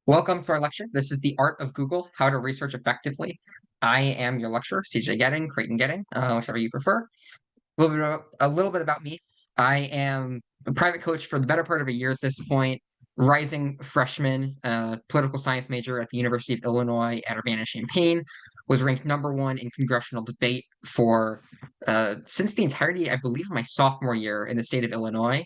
Welcome to our lecture. This is The Art of Google, How to Research Effectively. I am your lecturer, CJ Getting, Creighton Getting, whichever you prefer. A little bit about me. I am a private coach for the better part of a year at this point, rising freshman, political science major at the University of Illinois at Urbana-Champaign, was ranked #1 in congressional debate for since the entirety, I believe, of my sophomore year in the state of Illinois.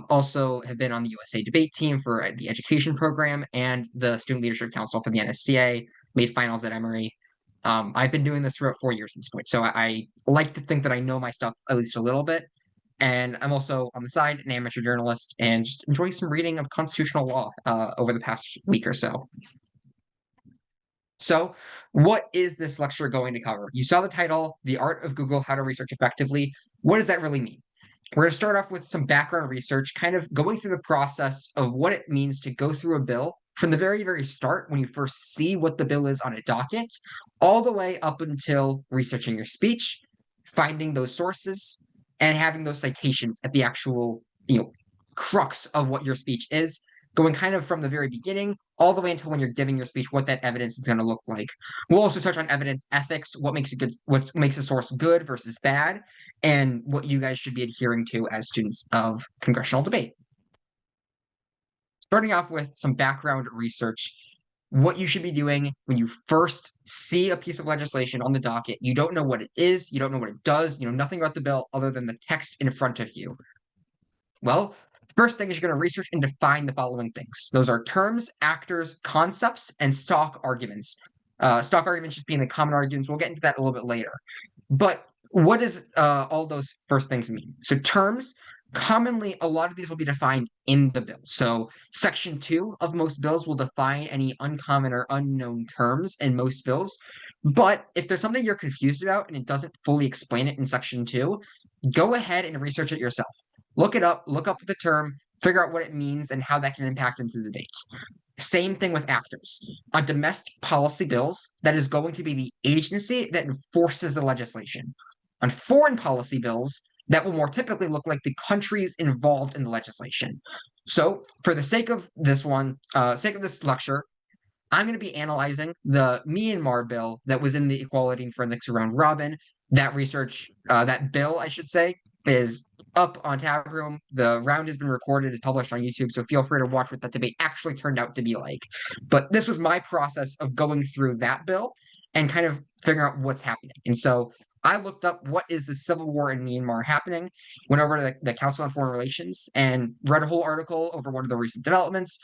Also have been on the USA debate team for the education program and the Student Leadership Council for the NSDA, made finals at Emory. I've been doing this for about 4 years at this point, so I like to think that I know my stuff at least a little bit. And I'm also on the side an amateur journalist and just enjoy some reading of constitutional law over the past week or so. So, what is this lecture going to cover? You saw the title, The Art of Google, How to Research Effectively. What does that really mean? We're going to start off with some background research, kind of going through the process of what it means to go through a bill from the very, very start when you first see what the bill is on a docket, all the way up until researching your speech, finding those sources, and having those citations at the actual, crux of what your speech is, going kind of from the very beginning all the way until when you're giving your speech, what that evidence is going to look like. We'll also touch on evidence ethics, what makes a source good versus bad, and what you guys should be adhering to as students of congressional debate. Starting off with some background research, what you should be doing when you first see a piece of legislation on the docket. You don't know what it is, you don't know what it does, you know nothing about the bill other than the text in front of you. Well, first thing is you're going to research and define the following things. Those are terms, actors, concepts, and stock arguments. Stock arguments just being the common arguments. We'll get into that a little bit later. But what does all those first things mean? So terms, commonly, a lot of these will be defined in the bill. So Section 2 of most bills will define any uncommon or unknown terms in most bills. But if there's something you're confused about and it doesn't fully explain it in Section 2, go ahead and research it yourself. Look it up, look up the term, figure out what it means and how that can impact into the debates. Same thing with actors. On domestic policy bills, that is going to be the agency that enforces the legislation. On foreign policy bills, that will more typically look like the countries involved in the legislation. So, for the sake of this lecture, I'm going to be analyzing the Myanmar bill that was in the Equality and Forensics Round Robin. That bill, I should say, is up on Tab Room. The round has been recorded, is published on YouTube, so feel free to watch what that debate actually turned out to be like. But this was my process of going through that bill and kind of figuring out what's happening. And so I looked up what is the civil war in Myanmar happening, went over to the Council on Foreign Relations and read a whole article over one of the recent developments,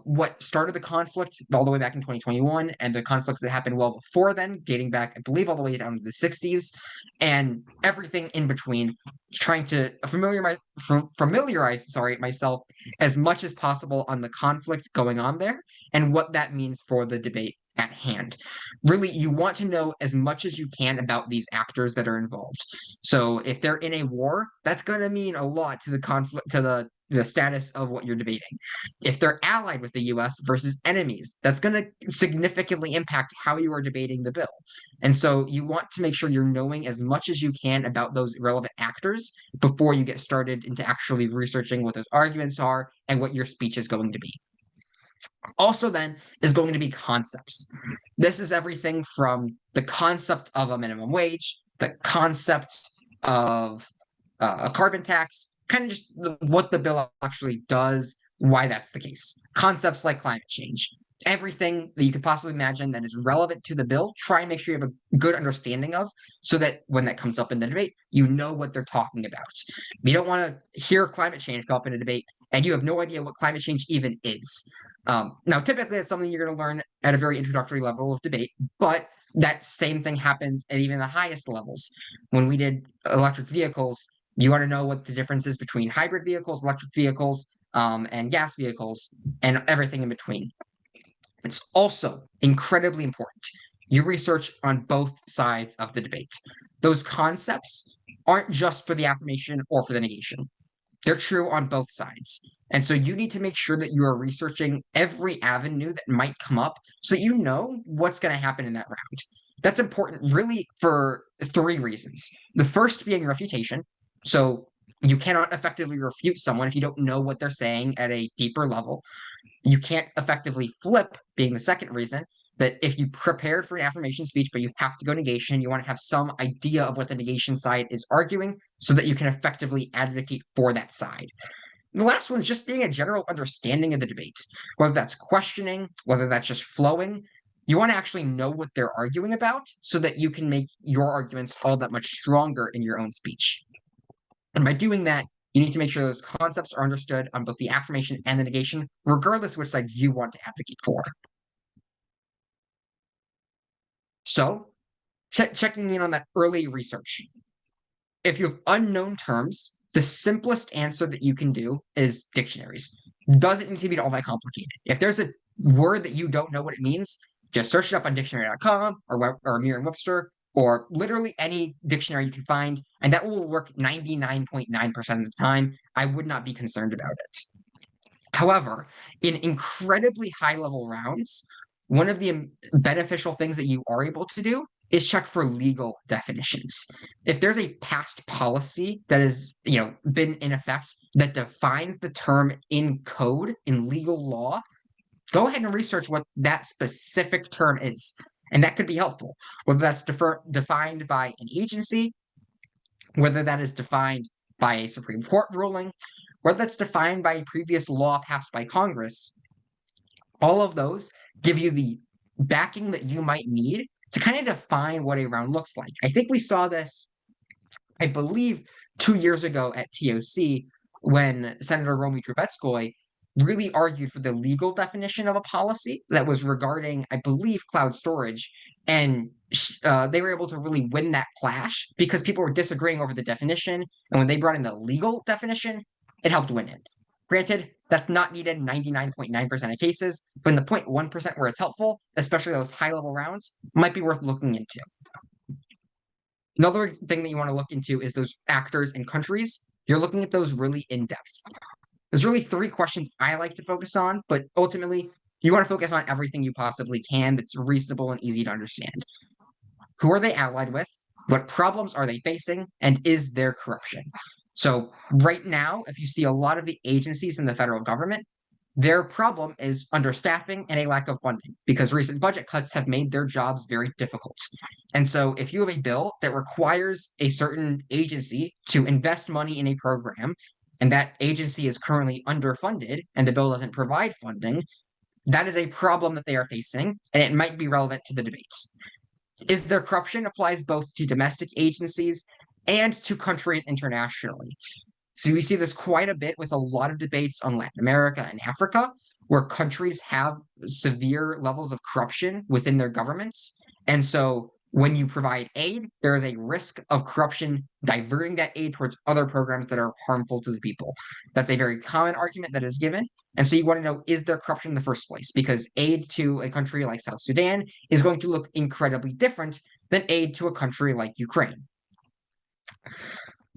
what started the conflict all the way back in 2021, and the conflicts that happened well before then, dating back, I believe, all the way down to the 60s, and everything in between, trying to familiarize myself as much as possible on the conflict going on there and what that means for the debate at hand. Really, you want to know as much as you can about these actors that are involved. So if they're in a war, that's going to mean a lot to the conflict, to the status of what you're debating. If they're allied with the US versus enemies, that's going to significantly impact how you are debating the bill. And so you want to make sure you're knowing as much as you can about those relevant actors before you get started into actually researching what those arguments are and what your speech is going to be. Also, then, is going to be concepts. This is everything from the concept of a minimum wage, the concept of a carbon tax, kind of just what the bill actually does, why that's the case. Concepts like climate change, everything that you could possibly imagine that is relevant to the bill, try and make sure you have a good understanding of so that when that comes up in the debate, you know what they're talking about. You don't want to hear climate change come up in a debate and you have no idea what climate change even is. Now, typically, that's something you're going to learn at a very introductory level of debate, but that same thing happens at even the highest levels. When we did electric vehicles, you want to know what the difference is between hybrid vehicles, electric vehicles, and gas vehicles, and everything in between. It's also incredibly important you research on both sides of the debate. Those concepts aren't just for the affirmation or for the negation. They're true on both sides. And so you need to make sure that you are researching every avenue that might come up so that you know what's going to happen in that round. That's important really for 3 reasons. The first being refutation. So You cannot effectively refute someone if you don't know what they're saying at a deeper level. You can't effectively flip, being the second reason, that if you prepared for an affirmation speech, but you have to go negation, you want to have some idea of what the negation side is arguing so that you can effectively advocate for that side. The last one is just being a general understanding of the debates, whether that's questioning, whether that's just flowing. You want to actually know what they're arguing about so that you can make your arguments all that much stronger in your own speech. And by doing that, you need to make sure those concepts are understood on both the affirmation and the negation, regardless of which side you want to advocate for. So, checking in on that early research. If you have unknown terms, the simplest answer that you can do is dictionaries. Doesn't need to be all that complicated. If there's a word that you don't know what it means, just search it up on dictionary.com or Merriam-Webster or literally any dictionary you can find, and that will work 99.9% of the time. I would not be concerned about it. However, in incredibly high level rounds, one of the beneficial things that you are able to do is check for legal definitions. If there's a past policy that has, been in effect that defines the term in code in legal law, go ahead and research what that specific term is. And that could be helpful, whether that's defined by an agency, whether that is defined by a Supreme Court ruling, whether that's defined by a previous law passed by Congress. All of those give you the backing that you might need to kind of define what a round looks like. I think we saw this, I believe, 2 years ago at TOC when Senator Romy Trubetskoy really argued for the legal definition of a policy that was regarding, I believe, cloud storage. And they were able to really win that clash because people were disagreeing over the definition. And when they brought in the legal definition, it helped win it. Granted, that's not needed in 99.9% of cases, but in the 0.1% where it's helpful, especially those high level rounds, might be worth looking into. Another thing that you want to look into is those actors and countries. You're looking at those really in depth. There's really 3 questions I like to focus on, but ultimately, you want to focus on everything you possibly can that's reasonable and easy to understand. Who are they allied with? What problems are they facing? And is there corruption? So, right now, if you see a lot of the agencies in the federal government, their problem is understaffing and a lack of funding because recent budget cuts have made their jobs very difficult. And so, if you have a bill that requires a certain agency to invest money in a program, and that agency is currently underfunded and the bill doesn't provide funding, that is a problem that they are facing, and it might be relevant to the debates. Is there corruption applies both to domestic agencies and to countries internationally. So we see this quite a bit with a lot of debates on Latin America and Africa, where countries have severe levels of corruption within their governments. And so when you provide aid, there is a risk of corruption diverting that aid towards other programs that are harmful to the people. That's a very common argument that is given. And so you want to know, is there corruption in the first place? Because aid to a country like South Sudan is going to look incredibly different than aid to a country like Ukraine.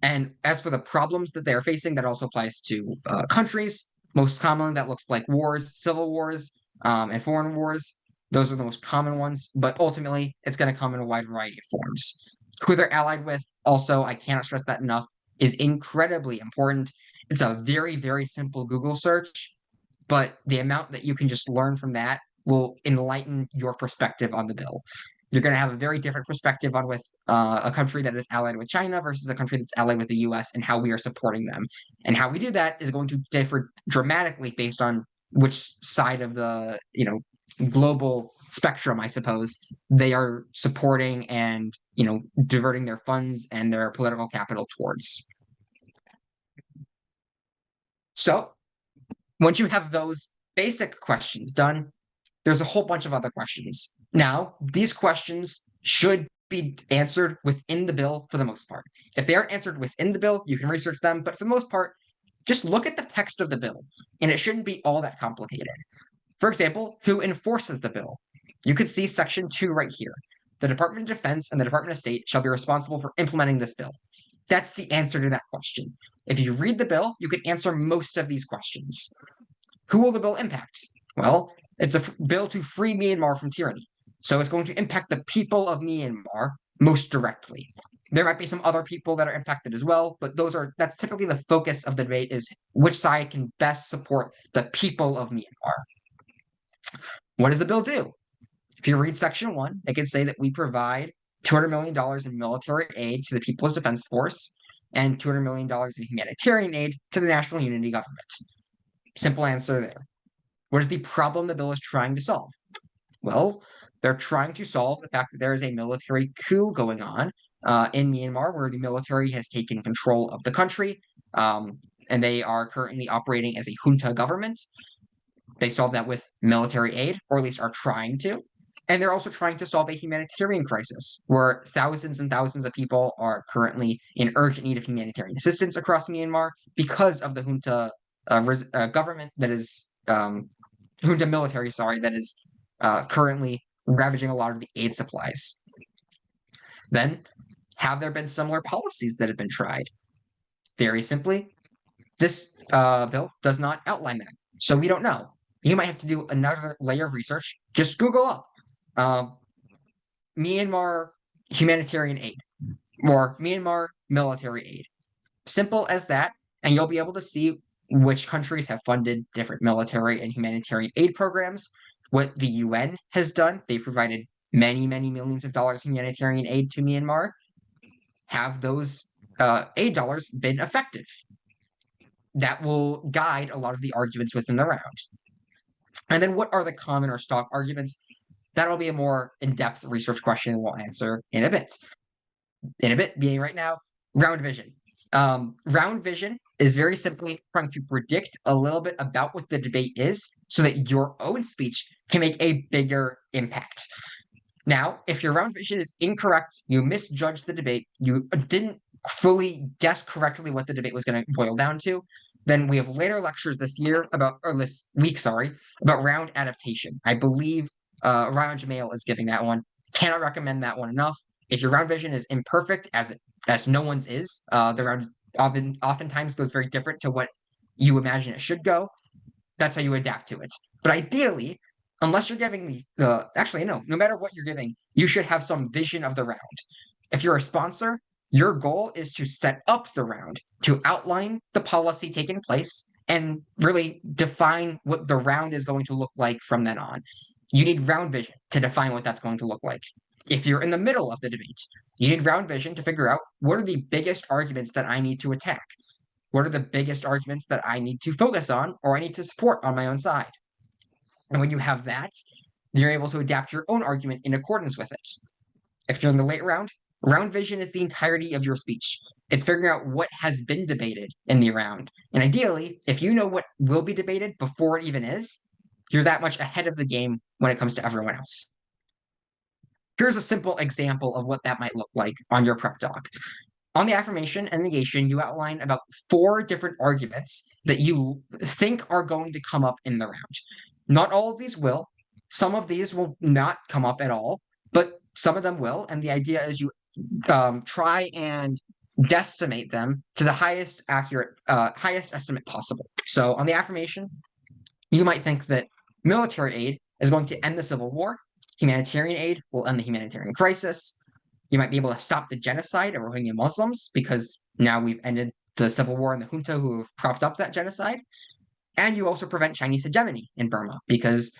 And as for the problems that they are facing, that also applies to countries. Most commonly, that looks like wars, civil wars, and foreign wars. Those are the most common ones, but ultimately, it's going to come in a wide variety of forms. Who they're allied with, also, I cannot stress that enough, is incredibly important. It's a very, very simple Google search, but the amount that you can just learn from that will enlighten your perspective on the bill. You're going to have a very different perspective on with a country that is allied with China versus a country that's allied with the US and how we are supporting them. And how we do that is going to differ dramatically based on which side of the, global spectrum, I suppose, they are supporting and, diverting their funds and their political capital towards. So once you have those basic questions done, there's a whole bunch of other questions. Now, these questions should be answered within the bill for the most part. If they aren't answered within the bill, you can research them, but for the most part, just look at the text of the bill, and it shouldn't be all that complicated. For example, who enforces the bill? You could see Section 2 right here. The Department of Defense and the Department of State shall be responsible for implementing this bill. That's the answer to that question. If you read the bill, you can answer most of these questions. Who will the bill impact? Well, it's a bill to free Myanmar from tyranny. So it's going to impact the people of Myanmar, most directly. There might be some other people that are impacted as well, but that's typically the focus of the debate, is which side can best support the people of Myanmar. What does the bill do? If you read Section 1, it can say that we provide $200 million in military aid to the People's Defense Force and $200 million in humanitarian aid to the National Unity Government. Simple answer there. What is the problem the bill is trying to solve? Well, they're trying to solve the fact that there is a military coup going on in Myanmar, where the military has taken control of the country, and they are currently operating as a junta government. They solve that with military aid, or at least are trying to. And they're also trying to solve a humanitarian crisis where thousands and thousands of people are currently in urgent need of humanitarian assistance across Myanmar because of the junta government that is junta military, sorry, that is currently ravaging a lot of the aid supplies. Then, have there been similar policies that have been tried? Very simply, this bill does not outline that. So we don't know. You might have to do another layer of research. Just Google up Myanmar humanitarian aid or Myanmar military aid. Simple as that. And you'll be able to see which countries have funded different military and humanitarian aid programs. What the UN has done, they've provided many, many millions of dollars in humanitarian aid to Myanmar. Have those aid dollars been effective? That will guide a lot of the arguments within the round. And then what are the common or stock arguments? That'll be a more in-depth research question we'll answer in a bit. In a bit, being right now, round vision. Round vision is very simply trying to predict a little bit about what the debate is so that your own speech can make a bigger impact. Now, if your round vision is incorrect, you misjudged the debate, you didn't fully guess correctly what the debate was going to boil down to, then we have later lectures this year this week, about round adaptation. I believe Ryan Jamail is giving that one. Cannot recommend that one enough. If your round vision is imperfect, as no one's is, the round oftentimes goes very different to what you imagine it should go. That's how you adapt to it. But ideally, unless you're giving no matter what you're giving, you should have some vision of the round. If you're a sponsor, your goal is to set up the round, to outline the policy taking place, and really define what the round is going to look like from then on. You need round vision to define what that's going to look like. If you're in the middle of the debate, you need round vision to figure out what are the biggest arguments that I need to attack. What are the biggest arguments that I need to focus on or I need to support on my own side? And when you have that, you're able to adapt your own argument in accordance with it. If you're in the late round, round vision is the entirety of your speech. It's figuring out what has been debated in the round. And ideally, if you know what will be debated before it even is, you're that much ahead of the game when it comes to everyone else. Here's a simple example of what that might look like on your prep doc. On the affirmation and negation, you outline about 4 different arguments that you think are going to come up in the round. Not all of these will. Some of these will not come up at all, but some of them will. And the idea is you try and guesstimate them to the highest estimate possible. So on the affirmation, you might think that military aid is going to end the civil war. Humanitarian aid will end the humanitarian crisis. You might be able to stop the genocide of Rohingya Muslims because now we've ended the civil war and the junta who have propped up that genocide. And you also prevent Chinese hegemony in Burma because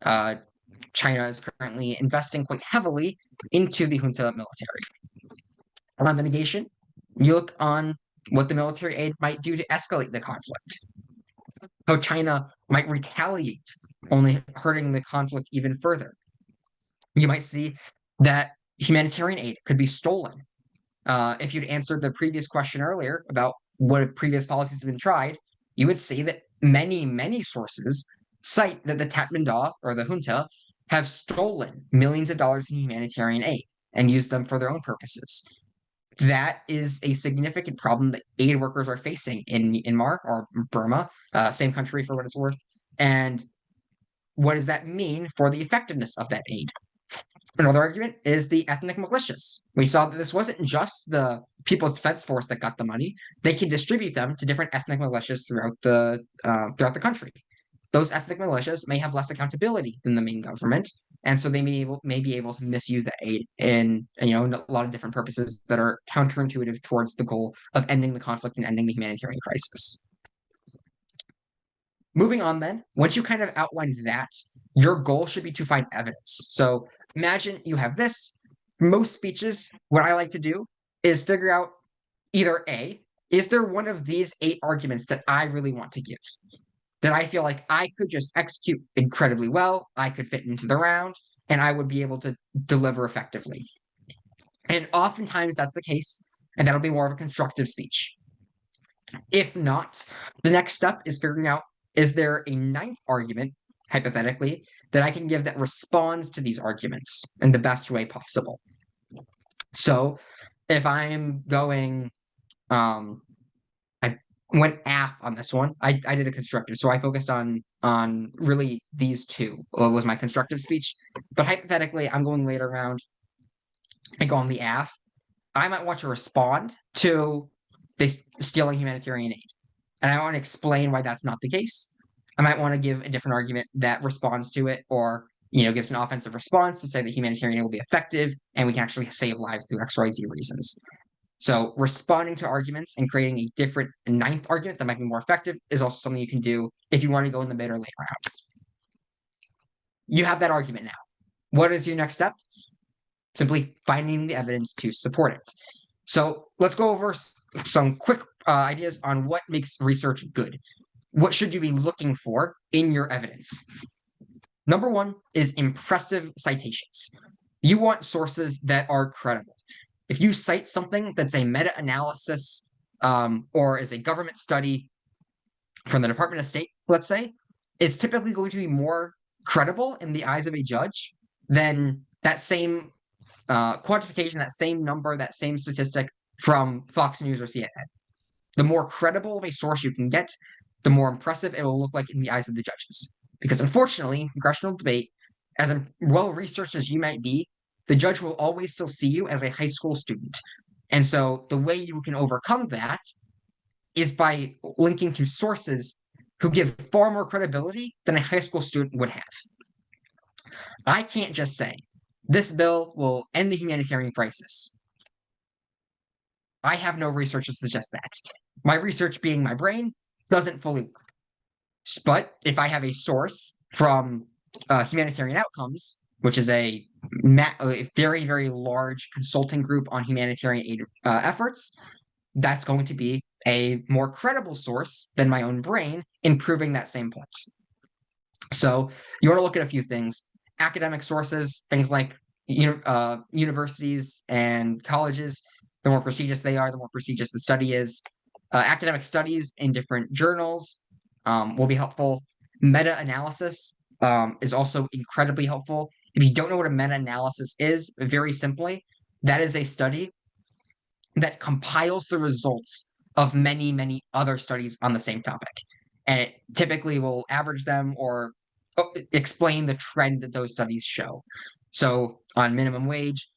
China is currently investing quite heavily into the junta military. On the negation, you look on what the military aid might do to escalate the conflict, how China might retaliate, only hurting the conflict even further. You might see that humanitarian aid could be stolen. If you'd answered the previous question earlier about what previous policies have been tried, you would see that many, many sources cite that the Tatmadaw or the junta have stolen millions of dollars in humanitarian aid and used them for their own purposes. That is a significant problem that aid workers are facing in Myanmar or Burma, same country for what it's worth. And what does that mean for the effectiveness of that aid? Another argument is the ethnic militias. We saw that this wasn't just the People's Defense Force that got the money. They can distribute them to different ethnic militias throughout the country. Those ethnic militias may have less accountability than the main government, And so they may be able to misuse that aid in, a lot of different purposes that are counterintuitive towards the goal of ending the conflict and ending the humanitarian crisis. Moving on then, once you kind of outlined that, your goal should be to find evidence. So imagine you have this. Most speeches, what I like to do is figure out either A, is there one of these 8 arguments that I really want to give? That I feel like I could just execute incredibly well, I could fit into the round, and I would be able to deliver effectively. And oftentimes that's the case, and that'll be more of a constructive speech. If not, the next step is figuring out, is there a 9th argument, hypothetically, that I can give that responds to these arguments in the best way possible? So if I'm going, I went AF on this one. I did a constructive, so I focused on really these two was my constructive speech. But hypothetically, I'm going later round. I go on the AF. I might want to respond to this stealing humanitarian aid, and I want to explain why that's not the case. I might want to give a different argument that responds to it, or gives an offensive response to say that humanitarian aid will be effective and we can actually save lives through XYZ reasons. So responding to arguments and creating a different 9th argument that might be more effective is also something you can do if you want to go in the mid or late round. You have that argument now. What is your next step? Simply finding the evidence to support it. So let's go over some quick ideas on what makes research good. What should you be looking for in your evidence? Number 1 is impressive citations. You want sources that are credible. If you cite something that's a meta-analysis or is a government study from the Department of State, let's say, it's typically going to be more credible in the eyes of a judge than that same quantification, that same number, that same statistic from Fox News or CNN. The more credible of a source you can get, the more impressive it will look like in the eyes of the judges. Because unfortunately, congressional debate, as well researched as you might be, the judge will always still see you as a high school student. And so the way you can overcome that is by linking to sources who give far more credibility than a high school student would have. I can't just say, this bill will end the humanitarian crisis. I have no research to suggest that. My research, being my brain, doesn't fully work. But if I have a source from Humanitarian Outcomes, which is a very, very large consulting group on humanitarian aid efforts, that's going to be a more credible source than my own brain in proving that same point. So you want to look at a few things. Academic sources, things like universities and colleges, the more prestigious they are, the more prestigious the study is. Academic studies in different journals will be helpful. Meta-analysis is also incredibly helpful. If you don't know what a meta-analysis is, very simply, that is a study that compiles the results of many, many other studies on the same topic. And it typically will average them or explain the trend that those studies show. So on minimum wage,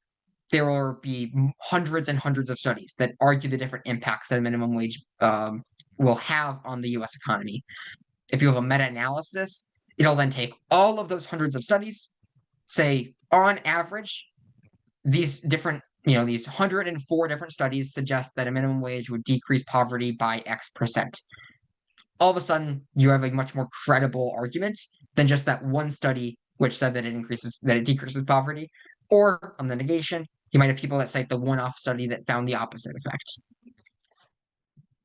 there will be hundreds and hundreds of studies that argue the different impacts that a minimum wage will have on the US economy. If you have a meta-analysis, it'll then take all of those hundreds of studies, say on average, these 104 different studies suggest that a minimum wage would decrease poverty by X%. All of a sudden, you have a much more credible argument than just that one study which said that it decreases poverty. Or on the negation, you might have people that cite the one-off study that found the opposite effect.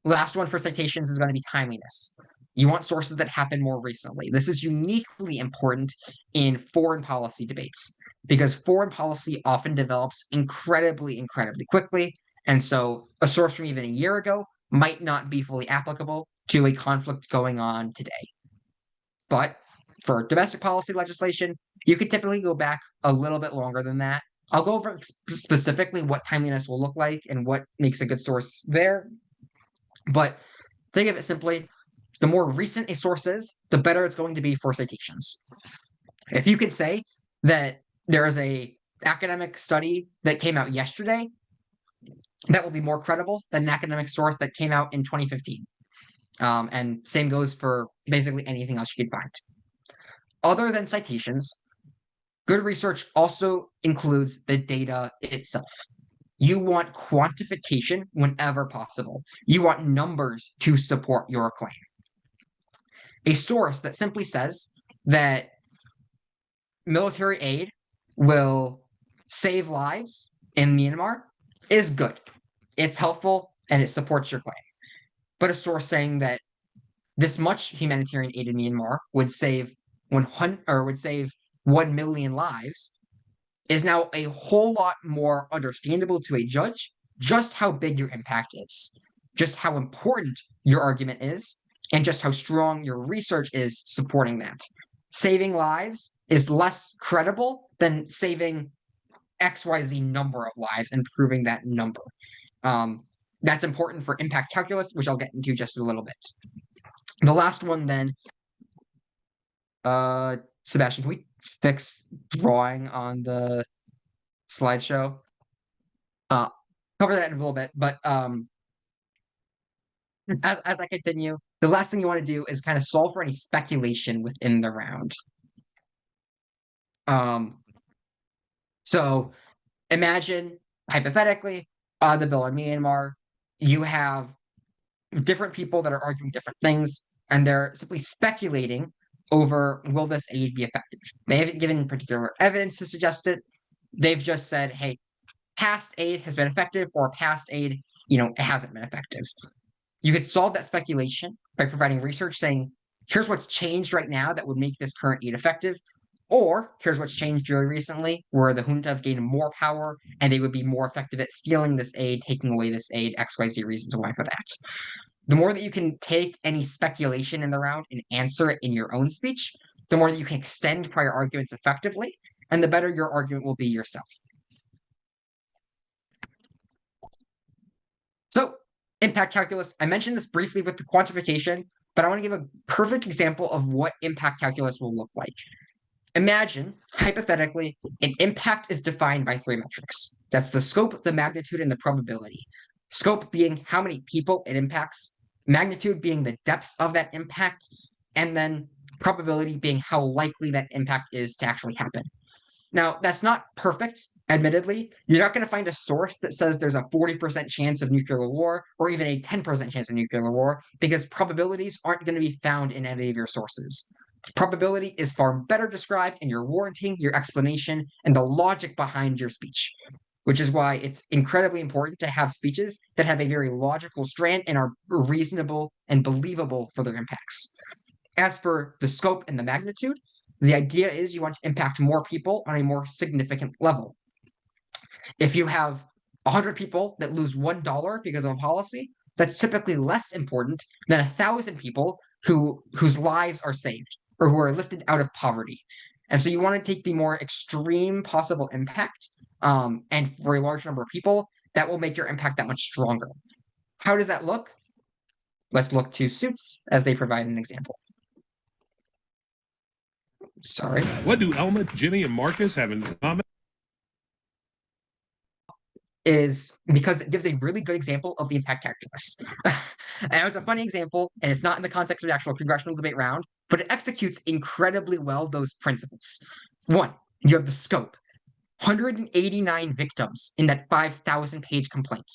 Last one for citations is going to be timeliness. You want sources that happen more recently. This is uniquely important in foreign policy debates because foreign policy often develops incredibly, incredibly quickly. And so a source from even a year ago might not be fully applicable to a conflict going on today. But for domestic policy legislation, you could typically go back a little bit longer than that. I'll go over specifically what timeliness will look like and what makes a good source there. But think of it simply, the more recent a source is, the better it's going to be for citations. If you could say that there is a academic study that came out yesterday, that will be more credible than an academic source that came out in 2015. And same goes for basically anything else you could find. Other than citations, Good research also includes the data itself. You want quantification whenever possible. You want numbers to support your claim. A source that simply says that military aid will save lives in Myanmar is good. It's helpful and it supports your claim. But a source saying that this much humanitarian aid in Myanmar would save 1 million lives is now a whole lot more understandable to a judge just how big your impact is, just how important your argument is, and just how strong your research is supporting that. Saving lives is less credible than saving XYZ number of lives and proving that number. That's important for impact calculus, which I'll get into just a little bit. The last one then, Sebastian, can we fix drawing on the slideshow? Cover that in a little bit, but as I continue, the last thing you want to do is kind of solve for any speculation within the round. So imagine, hypothetically, the bill in Myanmar, you have different people that are arguing different things, and they're simply speculating over will this aid be effective. They haven't given particular evidence to suggest it. They've just said, hey, past aid has been effective, or past aid, it hasn't been effective. You could solve that speculation by providing research saying, here's what's changed right now that would make this current aid effective, or here's what's changed really recently where the junta have gained more power and they would be more effective at stealing this aid, taking away this aid, XYZ reasons why for that. The more that you can take any speculation in the round and answer it in your own speech, the more that you can extend prior arguments effectively, and the better your argument will be yourself. So, impact calculus, I mentioned this briefly with the quantification, but I want to give a perfect example of what impact calculus will look like. Imagine, hypothetically, an impact is defined by 3 metrics. That's the scope, the magnitude, and the probability. Scope being how many people it impacts, magnitude being the depth of that impact, and then probability being how likely that impact is to actually happen. Now, that's not perfect, admittedly. You're not going to find a source that says there's a 40% chance of nuclear war or even a 10% chance of nuclear war because probabilities aren't going to be found in any of your sources. Probability is far better described in your warranting, your explanation, and the logic behind your speech, which is why it's incredibly important to have speeches that have a very logical strand and are reasonable and believable for their impacts. As for the scope and the magnitude, the idea is you want to impact more people on a more significant level. If you have 100 people that lose $1 because of a policy, that's typically less important than 1,000 people whose lives are saved or who are lifted out of poverty. And so you want to take the more extreme possible impact, and for a large number of people, that will make your impact that much stronger. How does that look? Let's look to Suits as they provide an example. Sorry. What do Elma, Jimmy, and Marcus have in common? Is because it gives a really good example of the impact calculus. And it was a funny example, and it's not in the context of the actual congressional debate round, but it executes incredibly well those principles. 1, you have the scope. 189 victims in that 5,000-page complaint.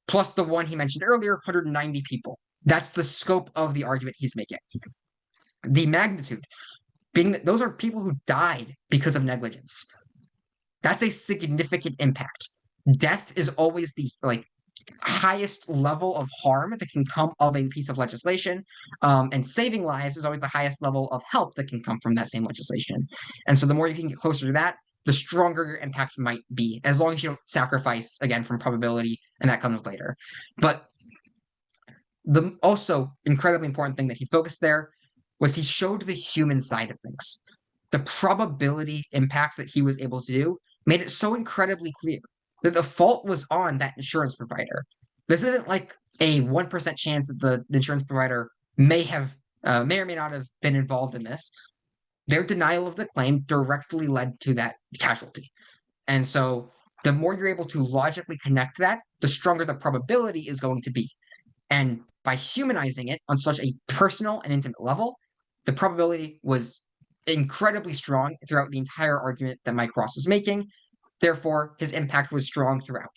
Plus the one he mentioned earlier, 190 people. That's the scope of the argument he's making. The magnitude, being that those are people who died because of negligence. That's a significant impact. Death is always the highest level of harm that can come of a piece of legislation, and saving lives is always the highest level of help that can come from that same legislation. And so the more you can get closer to that, the stronger your impact might be, as long as you don't sacrifice, again, from probability, and that comes later. But the also incredibly important thing that he focused there was he showed the human side of things. The probability impacts that he was able to do made it so incredibly clear that the fault was on that insurance provider. This isn't like a 1% chance that the insurance provider may or may not have been involved in this. Their denial of the claim directly led to that casualty. And so the more you're able to logically connect that, the stronger the probability is going to be. And by humanizing it on such a personal and intimate level, the probability was incredibly strong throughout the entire argument that Mike Ross was making. Therefore, his impact was strong throughout.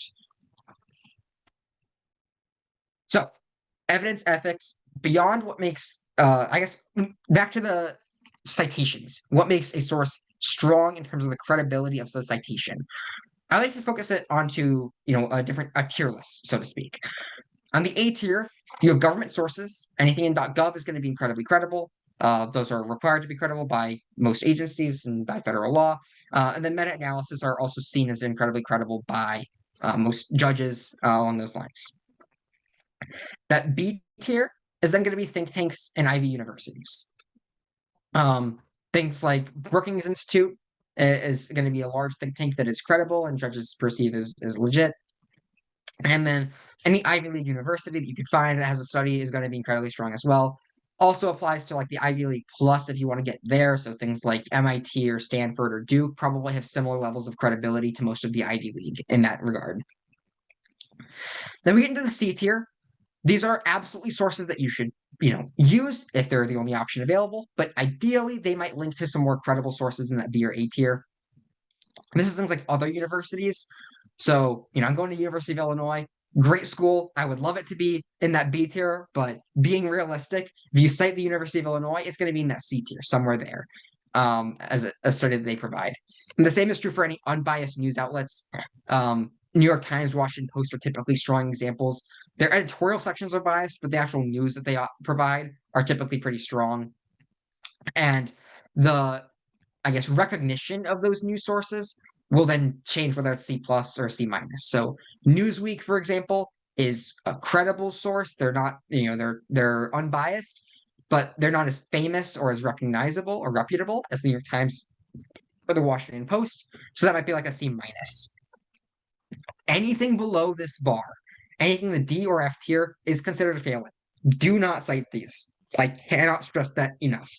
So, evidence ethics, beyond what makes, I guess, back to the citations, what makes a source strong in terms of the credibility of the citation. I like to focus it onto, a tier list, so to speak. On the A tier, you have government sources. Anything in .gov is going to be incredibly credible. Those are required to be credible by most agencies and by federal law. And then meta-analysis are also seen as incredibly credible by most judges along those lines. That B tier is then going to be think tanks and Ivy universities. Things like Brookings Institute is going to be a large think tank that is credible and judges perceive as legit. And then any Ivy League university that you could find that has a study is going to be incredibly strong as well. Also applies to like the Ivy League Plus if you want to get there. So things like MIT or Stanford or Duke probably have similar levels of credibility to most of the Ivy League in that regard. Then we get into the C tier. These are absolutely sources that you should, use if they're the only option available. But ideally, they might link to some more credible sources in that B or A tier. This is things like other universities. So, I'm going to University of Illinois. Great school. I would love it to be in that B tier, but being realistic, if you cite the University of Illinois, it's going to be in that C tier, somewhere there, as a study that they provide. And the same is true for any unbiased news outlets. New York Times, Washington Post are typically strong examples. Their editorial sections are biased, but the actual news that they provide are typically pretty strong. And the, I guess, recognition of those news sources will then change whether it's C plus or C minus. So Newsweek, for example, is a credible source. They're not, they're unbiased, but they're not as famous or as recognizable or reputable as the New York Times or the Washington Post. So that might be like a C minus. Anything below this bar, anything in the D or F tier is considered a failing. Do not cite these. I cannot stress that enough.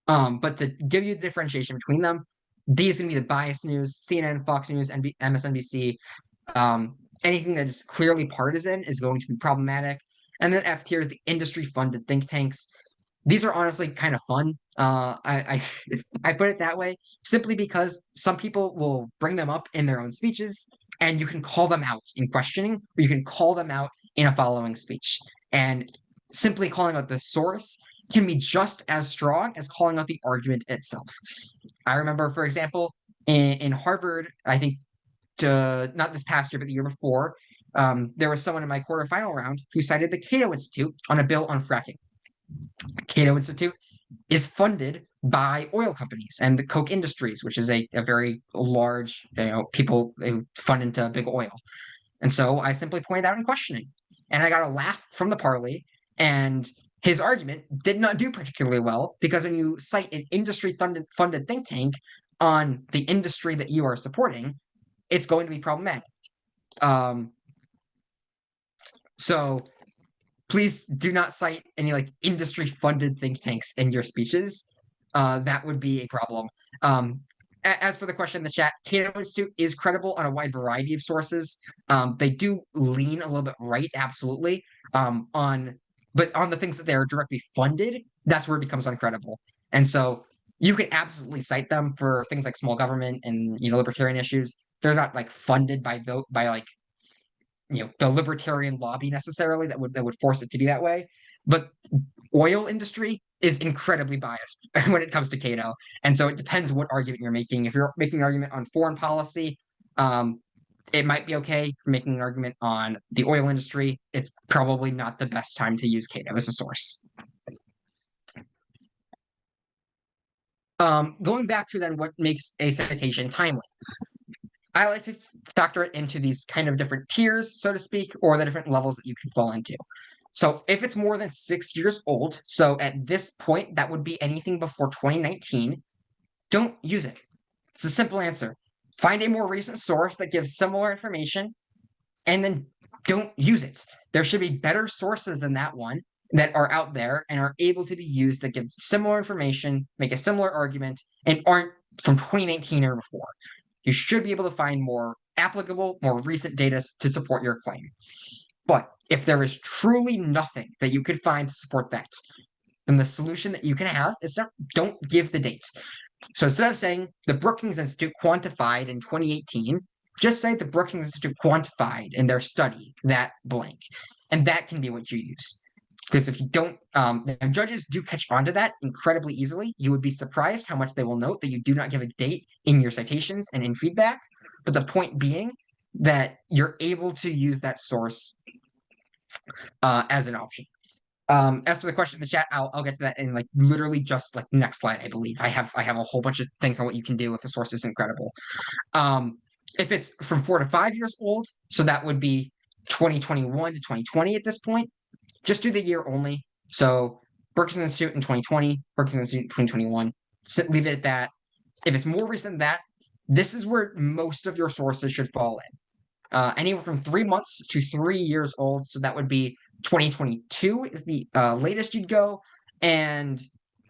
But to give you the differentiation between them, these can be the biased news, CNN, Fox News, MSNBC. Anything that is clearly partisan is going to be problematic. And then F tier is the industry-funded think tanks. These are honestly kind of fun. I I put it that way simply because some people will bring them up in their own speeches, and you can call them out in questioning, or you can call them out in a following speech. And simply calling out the source can be just as strong as calling out the argument itself. I remember, for example, in Harvard, I think not this past year, but the year before, there was someone in my quarterfinal round who cited the Cato Institute on a bill on fracking. Cato Institute is funded by oil companies and the Koch Industries, which is a very large, people who fund into big oil. And so I simply pointed out in questioning, and I got a laugh from the parley. And his argument did not do particularly well because when you cite an industry-funded think tank on the industry that you are supporting, it's going to be problematic. So please do not cite any like industry-funded think tanks in your speeches. That would be a problem. As for the question in the chat, Cato Institute is credible on a wide variety of sources. They do lean a little bit right, absolutely. But on the things that they are directly funded, that's where it becomes uncredible. And so you can absolutely cite them for things like small government and libertarian issues. They're not like funded by like the libertarian lobby necessarily that would force it to be that way. But oil industry is incredibly biased when it comes to Cato. And so it depends what argument you're making. If you're making an argument on foreign policy, it might be okay for making an argument on the oil industry. It's probably not the best time to use Cato as a source. Going back to then what makes a citation timely. I like to factor it into these kind of different tiers, so to speak, or the different levels that you can fall into. So if it's more than 6 years old, so at this point, that would be anything before 2019, don't use it. It's a simple answer. Find a more recent source that gives similar information, and then don't use it. There should be better sources than that one that are out there and are able to be used that give similar information, make a similar argument, and aren't from 2019 or before. You should be able to find more applicable, more recent data to support your claim. But if there is truly nothing that you could find to support that, then the solution that you can have is don't give the dates. So instead of saying the Brookings Institute quantified in 2018, just say the Brookings Institute quantified in their study that blank. And that can be what you use. Because if you don't, and judges do catch on to that incredibly easily. You would be surprised how much they will note that you do not give a date in your citations and in feedback. But the point being that you're able to use that source as an option. As for the question in the chat, I'll get to that in like literally just like next slide, I believe. I have a whole bunch of things on what you can do if the source is incredible. If it's from 4 to 5 years old, so that would be 2021 to 2020 at this point. Just do the year only. So Brookings Institute in 2020, Brookings Institute in 2021. Leave it at that. If it's more recent than that, this is where most of your sources should fall in. Anywhere from 3 months to 3 years old. So that would be 2022 is the latest you'd go. And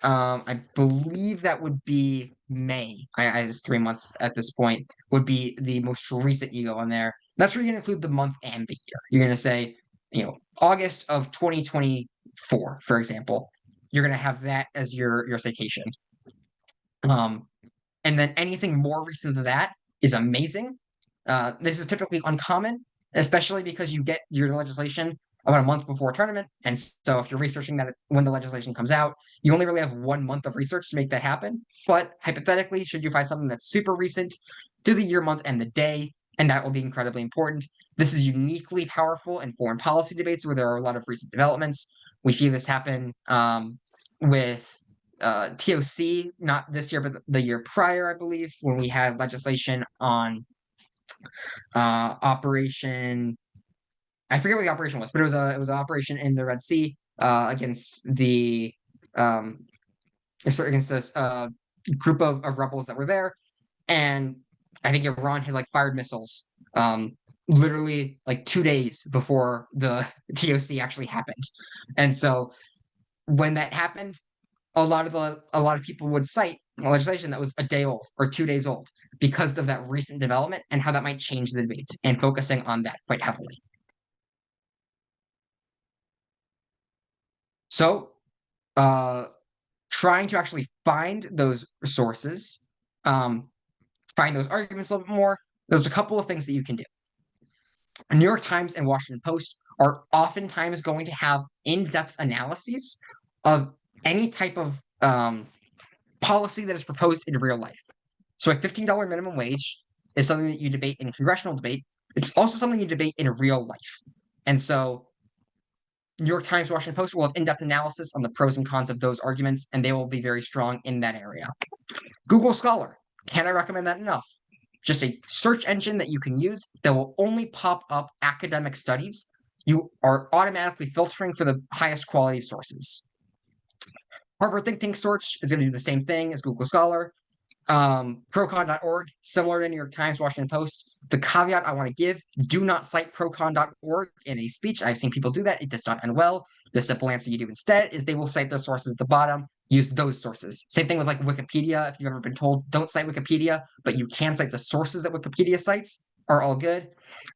I believe that would be May. As 3 months at this point would be the most recent you go on there. That's where you're going to include the month and the year. You're going to say, August of 2024, for example. You're going to have that as your citation. And then anything more recent than that is amazing. This is typically uncommon, especially because you get your legislation about a month before a tournament. And so if you're researching that when the legislation comes out, you only really have 1 month of research to make that happen. But hypothetically, should you find something that's super recent, do the year, month, and the day, and that will be incredibly important. This is uniquely powerful in foreign policy debates where there are a lot of recent developments. We see this happen with TOC, not this year, but the year prior, I believe, when we had legislation on Operation. I forget what the operation was, but it was an operation in the Red Sea against a group of rebels that were there, and I think Iran had like fired missiles literally like 2 days before the TOC actually happened, and so when that happened, a lot of people would cite legislation that was a day old or 2 days old because of that recent development and how that might change the debate, and focusing on that quite heavily. So, trying to actually find those sources, find those arguments a little bit more. There's a couple of things that you can do. New York Times and Washington Post are oftentimes going to have in-depth analyses of any type of policy that is proposed in real life. So a $15 minimum wage is something that you debate in congressional debate. It's also something you debate in real life. And so New York Times, Washington Post will have in-depth analysis on the pros and cons of those arguments, and they will be very strong in that area. Google Scholar, can I recommend that enough? Just a search engine that you can use that will only pop up academic studies. You are automatically filtering for the highest quality sources. Harvard Think Tank Search is going to do the same thing as Google Scholar. Procon.org, similar to New York Times, Washington Post. The caveat I want to give, do not cite procon.org in a speech. I've seen people do that. It does not end well. The simple answer you do instead is they will cite the sources at the bottom. Use those sources. Same thing with like Wikipedia. If you've ever been told, don't cite Wikipedia, but you can cite the sources that Wikipedia cites, are all good.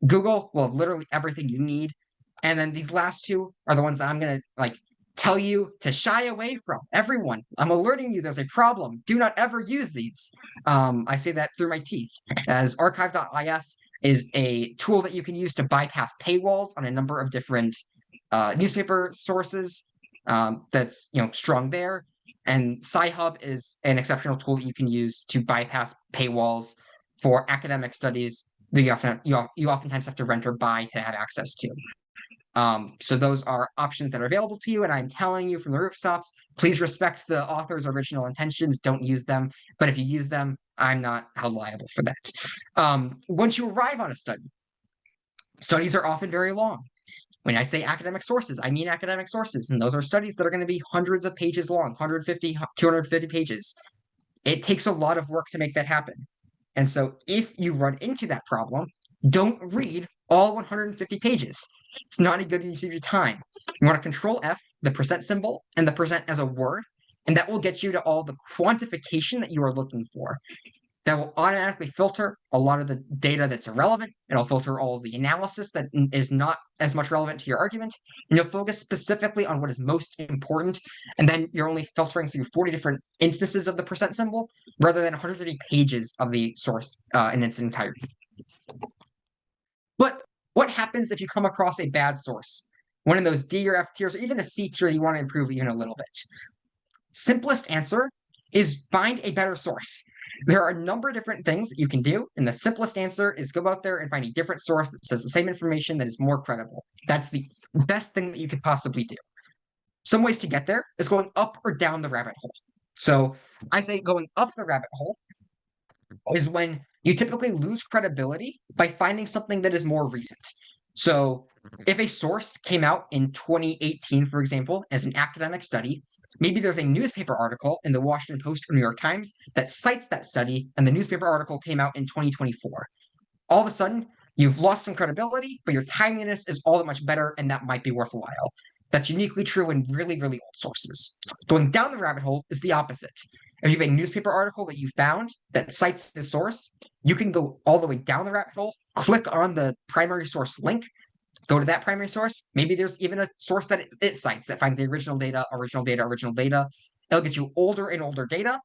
Google will have literally everything you need. And then these last two are the ones that I'm going to tell you to shy away from. Everyone, I'm alerting you there's a problem. Do not ever use these. I say that through my teeth, as archive.is is a tool that you can use to bypass paywalls on a number of different newspaper sources that's strong there. And Sci-Hub is an exceptional tool that you can use to bypass paywalls for academic studies that you oftentimes have to rent or buy to have access to. So those are options that are available to you, and I'm telling you from the rooftops, please respect the author's original intentions. Don't use them, but if you use them, I'm not held liable for that. Once you arrive on a study, studies are often very long. When I say academic sources, I mean academic sources, and those are studies that are going to be hundreds of pages long, 150, 250 pages. It takes a lot of work to make that happen. And so if you run into that problem, don't read all 150 pages. It's not a good use of your time. You want to control F, the percent symbol, and the percent as a word, and that will get you to all the quantification that you are looking for. that will automatically filter a lot of the data that's irrelevant. It'll filter all of the analysis that is not as much relevant to your argument, and you'll focus specifically on what is most important. And then you're only filtering through 40 different instances of the percent symbol rather than 130 pages of the source in its entirety. But what happens if you come across a bad source? One of those D or F tiers, or even a C tier you want to improve even a little bit. Simplest answer is find a better source. There are a number of different things that you can do, and the simplest answer is go out there and find a different source that says the same information that is more credible. That's the best thing that you could possibly do. Some ways to get there is going up or down the rabbit hole. So I say going up the rabbit hole is when you typically lose credibility by finding something that is more recent. So if a source came out in 2018, for example, as an academic study, maybe there's a newspaper article in the Washington Post or New York Times that cites that study, and the newspaper article came out in 2024. All of a sudden, you've lost some credibility, but your timeliness is all that much better, and that might be worthwhile. That's uniquely true in really, really old sources. Going down the rabbit hole is the opposite. If you have a newspaper article that you found that cites the source, you can go all the way down the rabbit hole, click on the primary source link, go to that primary source. Maybe there's even a source that it cites that finds the original data, original data, original data. It'll get you older and older data,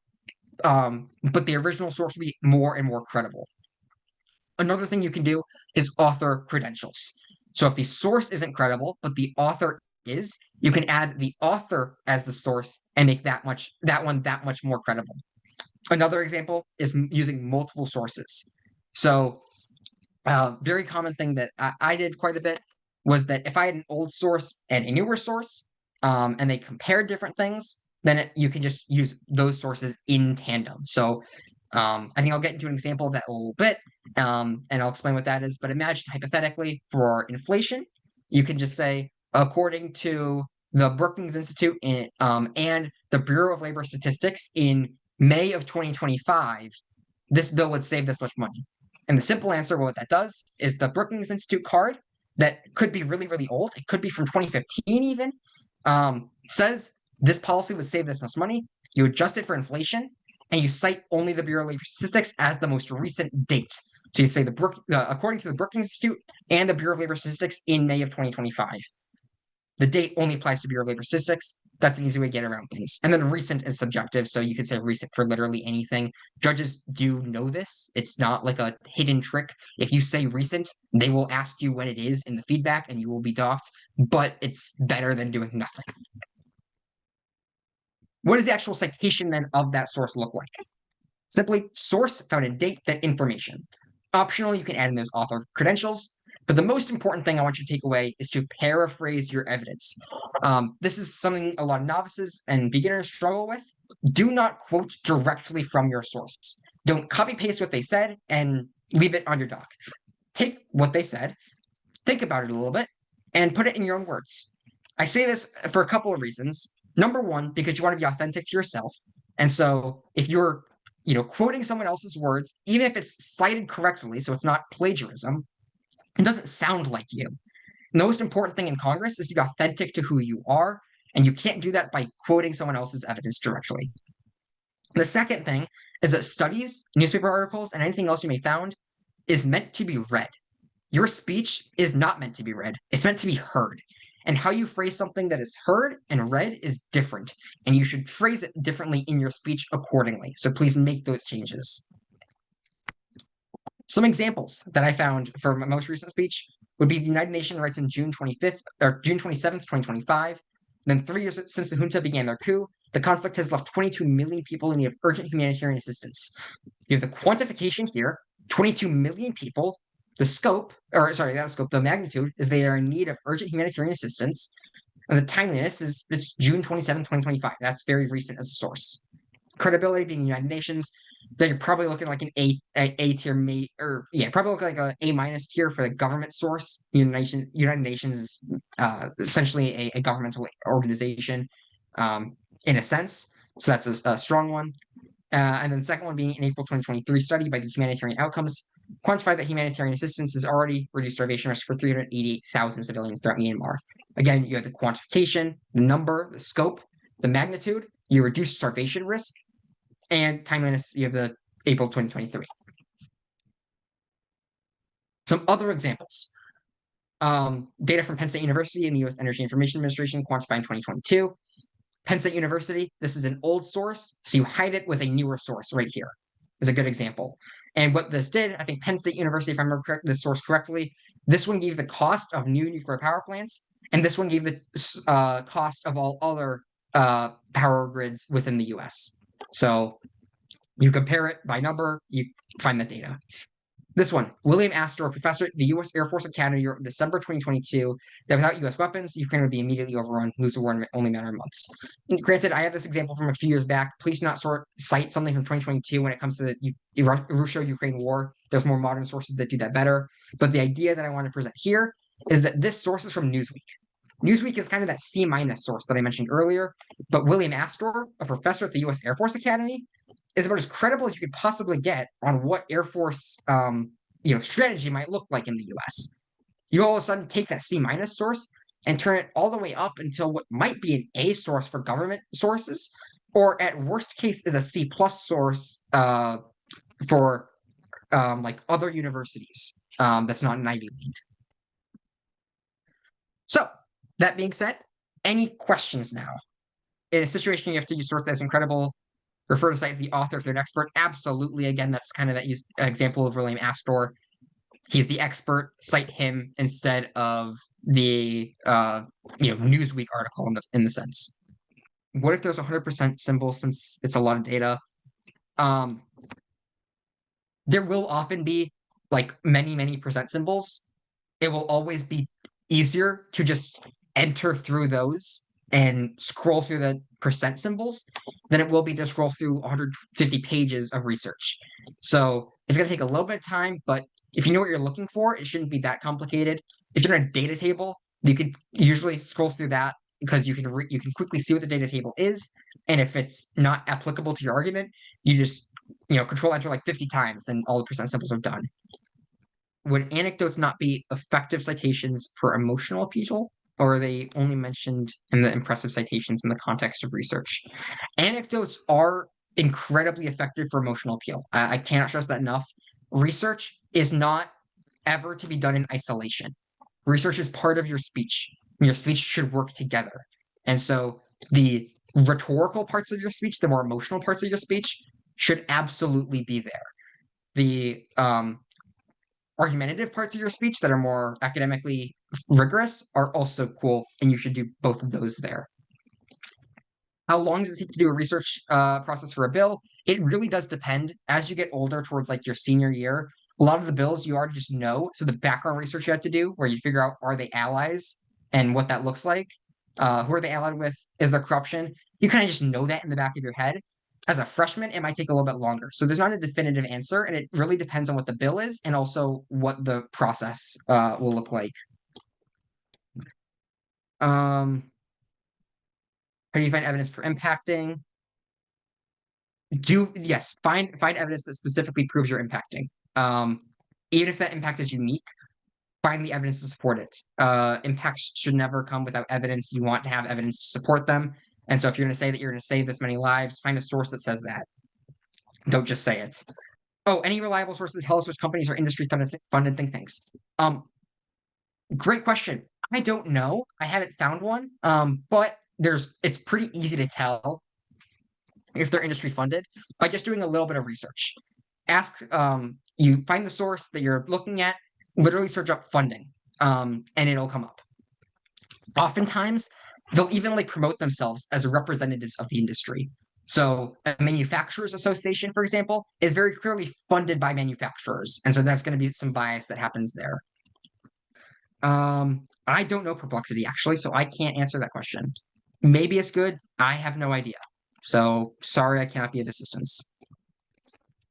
but the original source will be more and more credible. Another thing you can do is author credentials. So if the source isn't credible, but the author is, you can add the author as the source and make that one that much more credible. Another example is using multiple sources. So very common thing that I did quite a bit was that if I had an old source and a newer source, and they compared different things, then you can just use those sources in tandem. So I think I'll get into an example of that a little bit, and I'll explain what that is. But imagine hypothetically for inflation, you can just say, according to the Brookings Institute and the Bureau of Labor Statistics in May of 2025, this bill would save this much money. And the simple answer, what that does, is the Brookings Institute card that could be really, really old. It could be from 2015 even, says this policy would save this much money. You adjust it for inflation, and you cite only the Bureau of Labor Statistics as the most recent date. So you'd say according to the Brookings Institute and the Bureau of Labor Statistics in May of 2025. The date only applies to Bureau of Labor Statistics. That's an easy way to get around things. And then recent is subjective, so you could say recent for literally anything. Judges do know this. It's not like a hidden trick. If you say recent, they will ask you when it is in the feedback, and you will be docked, but it's better than doing nothing. What does the actual citation then of that source look like? Simply, source found in date that information. Optional, you can add in those author credentials. But the most important thing I want you to take away is to paraphrase your evidence. This is something a lot of novices and beginners struggle with. Do not quote directly from your source. Don't copy paste what they said and leave it on your doc. Take what they said, think about it a little bit, and put it in your own words. I say this for a couple of reasons. Number one, because you want to be authentic to yourself. And so if you're quoting someone else's words, even if it's cited correctly, so it's not plagiarism, it doesn't sound like you. And the most important thing in Congress is to be authentic to who you are, and you can't do that by quoting someone else's evidence directly. The second thing is that studies, newspaper articles, and anything else you may found is meant to be read. Your speech is not meant to be read. It's meant to be heard. And how you phrase something that is heard and read is different, and you should phrase it differently in your speech accordingly. So please make those changes. Some examples that I found for my most recent speech would be the United Nations writes in June 25th or June 27th, 2025. Then 3 years since the junta began their coup, the conflict has left 22 million people in need of urgent humanitarian assistance. You have the quantification here, 22 million people. The the magnitude is they are in need of urgent humanitarian assistance. And the timeliness it's June 27, 2025. That's very recent as a source. Credibility being United Nations, then you're probably looking like an A tier, probably looking like an A- tier for the government source. United Nations is essentially a governmental organization, in a sense. So that's a strong one. And then the second one being an April 2023 study by the Humanitarian Outcomes quantified that humanitarian assistance has already reduced starvation risk for 388,000 civilians throughout Myanmar. Again, you have the quantification, the number, the scope, the magnitude. You reduce starvation risk, and timeliness. You have the April 2023. Some other examples. Data from Penn State University and the U.S. Energy Information Administration quantifying 2022. Penn State University, this is an old source, so you hide it with a newer source right here. Is a good example. And what this did, I think Penn State University, if I remember this source correctly, this one gave the cost of new nuclear power plants, and this one gave the cost of all other power grids within the U.S. So you compare it by number, you find the data. This one, William Astor, a professor at the U.S. Air Force Academy, wrote in December 2022 that without U.S. weapons, Ukraine would be immediately overrun, lose the war in only a matter of months. Granted, I have this example from a few years back. Please do not cite something from 2022 when it comes to the Russia-Ukraine war. There's more modern sources that do that better. But the idea that I want to present here is that this source is from Newsweek. Newsweek is kind of that C- source that I mentioned earlier, but William Astor, a professor at the U.S. Air Force Academy, is about as credible as you could possibly get on what Air Force strategy might look like in the US. You all of a sudden take that C- source and turn it all the way up until what might be an A source for government sources, or at worst case is a C plus source for like other universities that's not an Ivy League. So that being said, any questions now? In a situation you have to use source that's incredible, refer to cite the author if they're an expert. Absolutely. Again, that's kind of that example of William Astor. He's the expert. Cite him instead of the Newsweek article in the sense. What if there's 100% symbol since it's a lot of data? There will often be like many percent symbols. It will always be easier to just enter through those and scroll through the percent symbols than it will be to scroll through 150 pages of research. So it's going to take a little bit of time, but if you know what you're looking for, it shouldn't be that complicated. If you're in a data table, you could usually scroll through that because you can quickly see what the data table is, and if it's not applicable to your argument, you just control enter like 50 times, and all the percent symbols are done. Would anecdotes not be effective citations for emotional appeal, or are they only mentioned in the impressive citations in the context of research? Anecdotes are incredibly effective for emotional appeal. I cannot stress that enough. Research is not ever to be done in isolation. Research is part of your speech. Your speech should work together. And so the rhetorical parts of your speech, the more emotional parts of your speech, should absolutely be there. The argumentative parts of your speech that are more academically rigorous are also cool, and you should do both of those there. How long does it take to do a research process for a bill? It really does depend. As you get older towards like your senior year, a lot of the bills you already just know. So the background research you have to do where you figure out, are they allies and what that looks like? Who are they allied with? Is there corruption? You kind of just know that in the back of your head. As a freshman, it might take a little bit longer. So there's not a definitive answer, and it really depends on what the bill is and also what the process will look like. How do you find evidence for impacting? Yes, find evidence that specifically proves you're impacting. Even if that impact is unique, find the evidence to support it. Impacts should never come without evidence. You want to have evidence to support them. And so if you're going to say that you're going to save this many lives, find a source that says that. Don't just say it. Oh, any reliable sources tell us which companies are industry funded think tanks. Great question. I don't know. I haven't found one. But it's pretty easy to tell if they're industry funded by just doing a little bit of research. You find the source that you're looking at, literally search up funding, and it'll come up. Oftentimes, they'll even like promote themselves as representatives of the industry. So a manufacturers association, for example, is very clearly funded by manufacturers. And so that's going to be some bias that happens there. I don't know Perplexity, actually, so I can't answer that question. Maybe it's good. I have no idea. So sorry, I cannot be of assistance.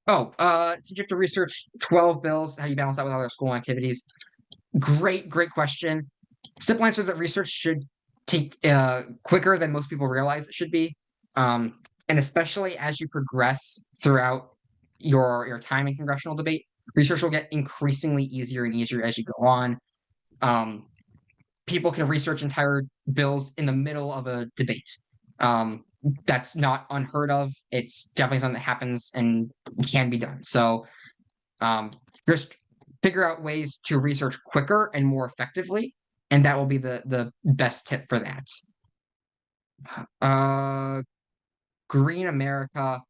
Oh, since you have to research 12 bills, how do you balance that with other school activities? Great question. Simple answer is that research should take quicker than most people realize it should be. And especially as you progress throughout your time in congressional debate, research will get increasingly easier and easier as you go on. People can research entire bills in the middle of a debate. that's not unheard of. It's definitely something that happens and can be done. So um, just figure out ways to research quicker and more effectively, and that will be the best tip for that. Uh, Green America,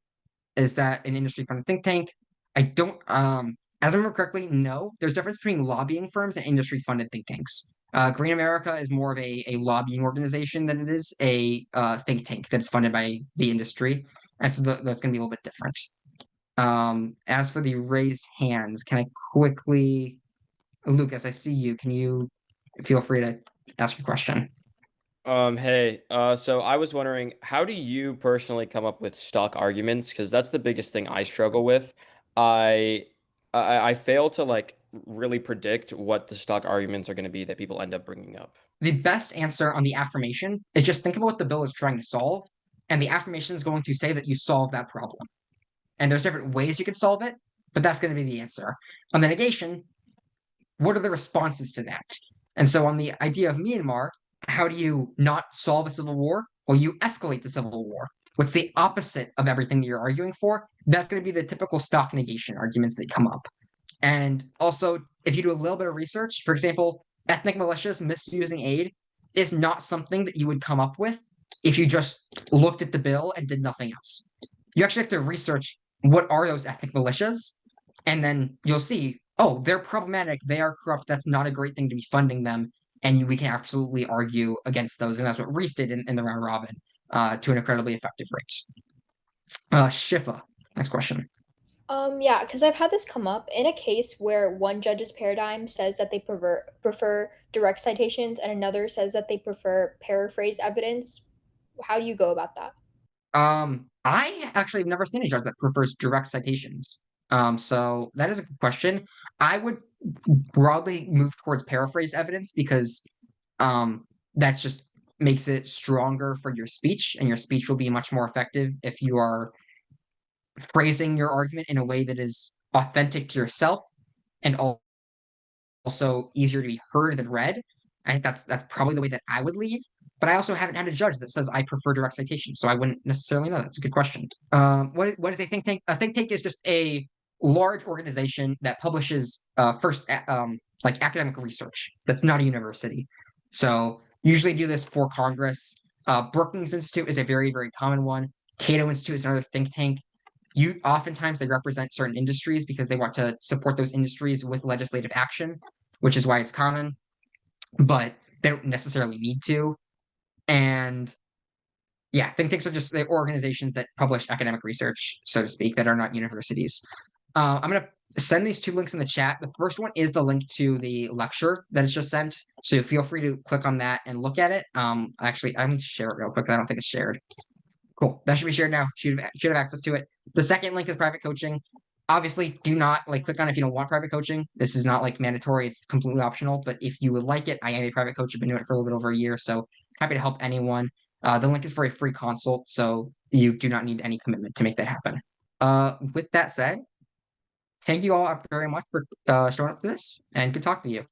is that an industry funded think tank? I don't as I remember correctly, no. There's a difference between lobbying firms and industry funded think tanks. Green America is more of a lobbying organization than it is a think tank that's funded by the industry. And so that's going to be a little bit different. As for the raised hands, can I quickly, Lucas, I see you. Can you feel free to ask your question? So I was wondering, how do you personally come up with stock arguments? Because that's the biggest thing I struggle with. I I fail to like really predict what the stock arguments are going to be that people end up bringing up. The best answer on the affirmation is just think about what the bill is trying to solve, and the affirmation is going to say that you solve that problem. And there's different ways you could solve it, but that's going to be the answer. On the negation, what are the responses to that? And so on the idea of Myanmar, how do you not solve a civil war? Well, you escalate the civil war. What's the opposite of everything that you're arguing for? That's going to be the typical stock negation arguments that come up. And also, if you do a little bit of research, for example, ethnic militias misusing aid is not something that you would come up with if you just looked at the bill and did nothing else. You actually have to research what are those ethnic militias, and then you'll see, oh, they're problematic, they are corrupt, that's not a great thing to be funding them, and we can absolutely argue against those, and that's what Reese did in the round robin to an incredibly effective rate. Shifa, next question. Yeah, because I've had this come up in a case where one judge's paradigm says that they prefer direct citations and another says that they prefer paraphrased evidence. How do you go about that? I actually have never seen a judge that prefers direct citations. So that is a good question. I would broadly move towards paraphrase evidence because that just makes it stronger for your speech, and your speech will be much more effective if you are phrasing your argument in a way that is authentic to yourself and also easier to be heard than read. I think that's probably the way that I would lead. But I also haven't had a judge that says I prefer direct citation, so I wouldn't necessarily know. That's a good question. What is a think tank? A think tank is just a large organization that publishes first like academic research. That's not a university. So usually do this for Congress. Brookings Institute is a very common one. Cato Institute is another think tank. You oftentimes they represent certain industries because they want to support those industries with legislative action, which is why it's common, but they don't necessarily need to. And yeah, think tanks are just the organizations that publish academic research, so to speak, that are not universities. I'm going to send these two links in the chat. The first one is the link to the lecture that is just sent. So feel free to click on that and look at it. Actually, I'm going to share it real quick. I don't think it's shared. Cool. That should be shared now. Should have access to it. The second link is private coaching. Obviously, do not like click on it if you don't want private coaching. This is not like mandatory. It's completely optional. But if you would like it, I am a private coach. I've been doing it for a little bit over a year, so happy to help anyone. The link is for a free consult, so you do not need any commitment to make that happen. With that said, thank you all very much for showing up for this, and good talking to you.